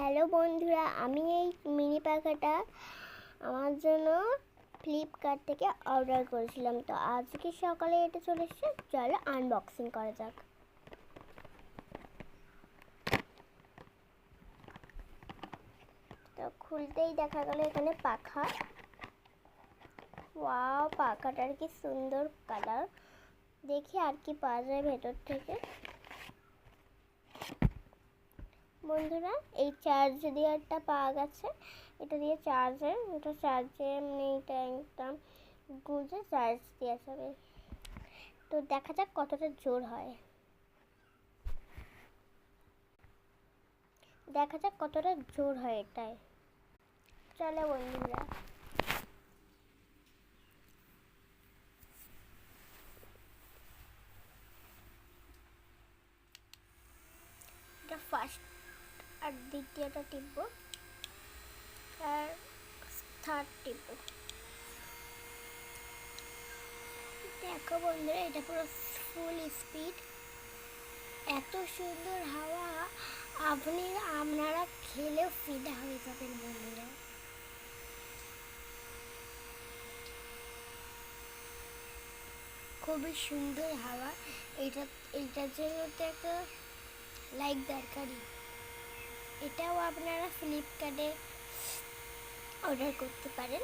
Hello বন্ধুরা, আমি এই মিনি পাখাটা আমার জন্য ফ্লিপকার্ট থেকে অর্ডার করেছিলাম। তো আজকে সকালে এটা চলে এসেছে, চলো আনবক্সিং করা যাক। তো খুলতেই দেখা গেল এখানে পাখা। ওয়াও, পাখাটার কি সুন্দর কালার। দেখি আর কি পাওয়া যায় ভেতর থেকে। বন্ধুরা, এই চার্জ দেওয়ারটা পাওয়া গেছে। এটা দিয়ে এটা চার্জে এটা একদম গুঁজে চার্জ দেওয়া যাবে। তো দেখা যাক কতটা জোর হয়। এটাই। চলো বন্ধুরা, এটা ফার্স্ট আর দ্বিতীয়টা টিপবো আর থার্ড টিপবো। দেখো বন্ধুরা, এটা পুরো ফুল স্পিড। এত সুন্দর হাওয়া, আপনারা খেলেও ফিদা হয়ে যাবেন বন্ধুরা। খুবই সুন্দর হাওয়া। এইটার জন্য তো একটা লাইক দরকারি। এটাও আপনারা ফ্লিপকার্টে অর্ডার করতে পারেন।